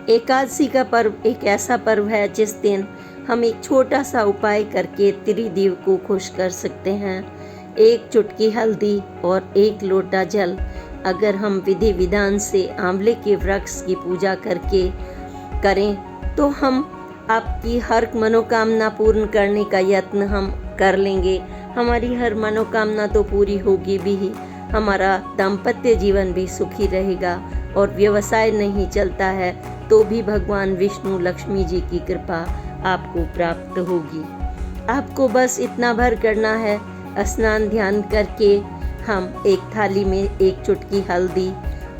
एकादशी का पर्व एक ऐसा पर्व है जिस दिन हम एक छोटा सा उपाय करके त्रिदेव को खुश कर सकते हैं। एक चुटकी हल्दी और एक लोटा जल अगर हम विधि विधान से आंवले के वृक्ष की पूजा करके करें तो हम आपकी हर मनोकामना पूर्ण करने का यत्न हम कर लेंगे। हमारी हर मनोकामना तो पूरी होगी भी ही, हमारा दाम्पत्य जीवन भी सुखी रहेगा और व्यवसाय नहीं चलता है तो भी भगवान विष्णु लक्ष्मी जी की कृपा आपको प्राप्त होगी। आपको बस इतना भर करना है, स्नान ध्यान करके हम एक थाली में एक चुटकी हल्दी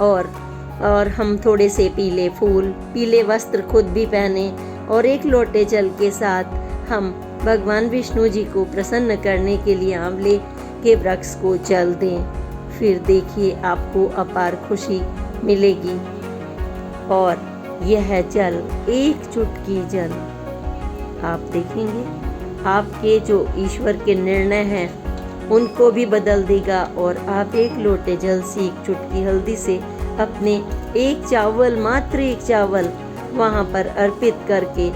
और हम थोड़े से पीले फूल, पीले वस्त्र खुद भी पहने और एक लोटे जल के साथ हम भगवान विष्णु जी को प्रसन्न करने के लिए आंवले के वृक्ष को जल दें। फिर देखिए आपको अपार खुशी मिलेगी। और यह जल, एक चुटकी जल, आप देखेंगे आपके जो ईश्वर के निर्णय हैं उनको भी बदल देगा। और आप एक लोटे जल से एक चुटकी हल्दी से अपने एक चावल, मात्र एक चावल वहाँ पर अर्पित करके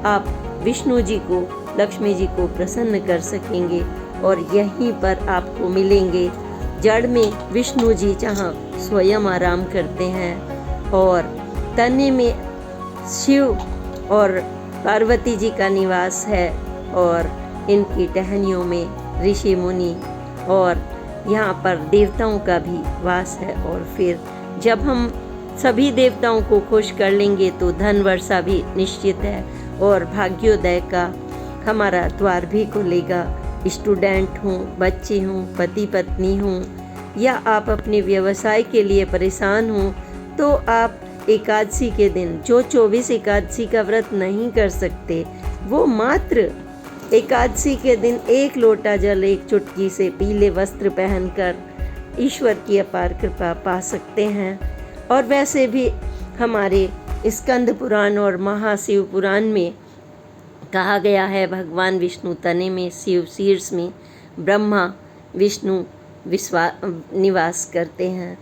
आप विष्णु जी को, लक्ष्मी जी को प्रसन्न कर सकेंगे। और यहीं पर आपको मिलेंगे जड़ में विष्णु जी जहाँ स्वयं आराम करते हैं और तने में शिव और पार्वती जी का निवास है और इनकी टहनियों में ऋषि मुनि और यहाँ पर देवताओं का भी वास है। और फिर जब हम सभी देवताओं को खुश कर लेंगे तो धन वर्षा भी निश्चित है और भाग्योदय का हमारा द्वार भी खुलेगा। स्टूडेंट हों, बच्चे हों, पति पत्नी हों या आप अपने व्यवसाय के लिए परेशान हों तो आप एकादशी के दिन, जो 24 एकादशी का व्रत नहीं कर सकते वो मात्र एकादशी के दिन एक लोटा जल, एक चुटकी से पीले वस्त्र पहनकर ईश्वर की अपार कृपा पा सकते हैं। और वैसे भी हमारे स्कंद पुराण और महाशिव पुराण में कहा गया है भगवान विष्णु तने में, शिव शीर्ष में, ब्रह्मा विष्णु निवास करते हैं।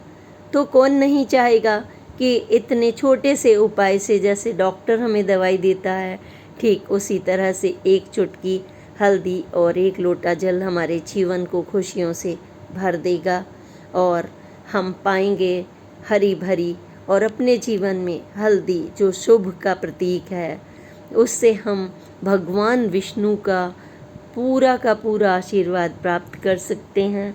तो कौन नहीं चाहेगा कि इतने छोटे से उपाय से, जैसे डॉक्टर हमें दवाई देता है, ठीक उसी तरह से एक चुटकी हल्दी और एक लोटा जल हमारे जीवन को खुशियों से भर देगा और हम पाएंगे हरी भरी। और अपने जीवन में हल्दी जो शुभ का प्रतीक है, उससे हम भगवान विष्णु का पूरा आशीर्वाद प्राप्त कर सकते हैं।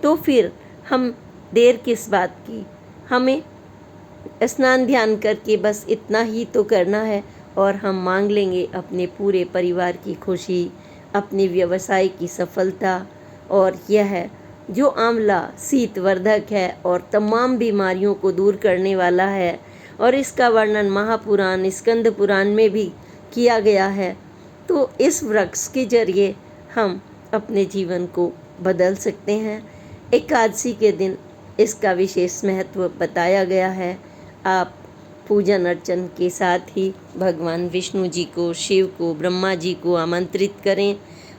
तो फिर हम देर किस बात की, हमें स्नान ध्यान करके बस इतना ही तो करना है और हम मांग लेंगे अपने पूरे परिवार की खुशी, अपने व्यवसाय की सफलता। और यह जो आंवला शीतवर्धक है और तमाम बीमारियों को दूर करने वाला है और इसका वर्णन महापुराण स्कंद पुराण में भी किया गया है। तो इस वृक्ष के जरिए हम अपने जीवन को बदल सकते हैं। एकादशी के दिन इसका विशेष महत्व बताया गया है। आप पूजन अर्चन के साथ ही भगवान विष्णु जी को, शिव को, ब्रह्मा जी को आमंत्रित करें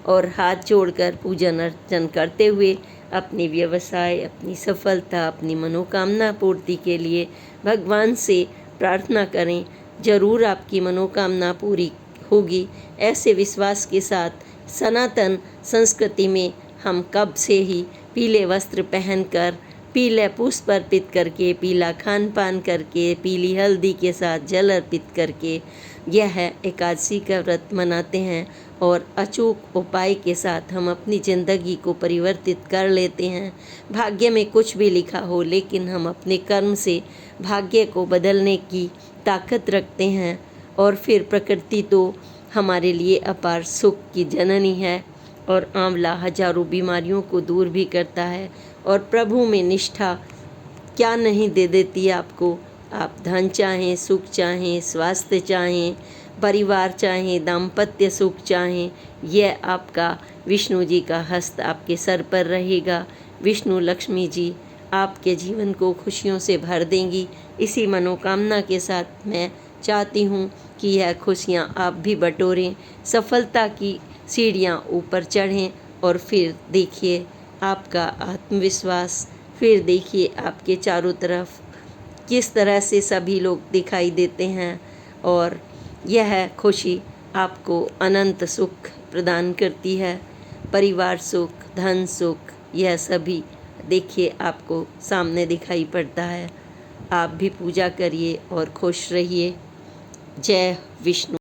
और हाथ जोड़कर पूजन अर्चन करते हुए अपने व्यवसाय, अपनी सफलता, अपनी मनोकामना पूर्ति के लिए भगवान से प्रार्थना करें। जरूर आपकी मनोकामना पूरी होगी। ऐसे विश्वास के साथ सनातन संस्कृति में हम कब से ही पीले वस्त्र पहनकर, पीले पुष्प अर्पित करके, पीला खान पान करके, पीली हल्दी के साथ जल अर्पित करके यह एकादशी का व्रत मनाते हैं और अचूक उपाय के साथ हम अपनी ज़िंदगी को परिवर्तित कर लेते हैं। भाग्य में कुछ भी लिखा हो, लेकिन हम अपने कर्म से भाग्य को बदलने की ताकत रखते हैं। और फिर प्रकृति तो हमारे लिए अपार सुख की जननी है और आंवला हजारों बीमारियों को दूर भी करता है। और प्रभु में निष्ठा क्या नहीं दे देती आपको। आप धन चाहें, सुख चाहें, स्वास्थ्य चाहें, परिवार चाहें, दाम्पत्य सुख चाहें, यह आपका विष्णु जी का हस्त आपके सर पर रहेगा। विष्णु लक्ष्मी जी आपके जीवन को खुशियों से भर देंगी। इसी मनोकामना के साथ मैं चाहती हूँ कि यह खुशियाँ आप भी बटोरें, सफलता की सीढ़ियाँ ऊपर चढ़ें और फिर देखिए आपका आत्मविश्वास, फिर देखिए आपके चारों तरफ किस तरह से सभी लोग दिखाई देते हैं। और यह खुशी आपको अनंत सुख प्रदान करती है। परिवार सुख, धन सुख, यह सभी देखिए आपको सामने दिखाई पड़ता है। आप भी पूजा करिए और खुश रहिए। जय विष्णु।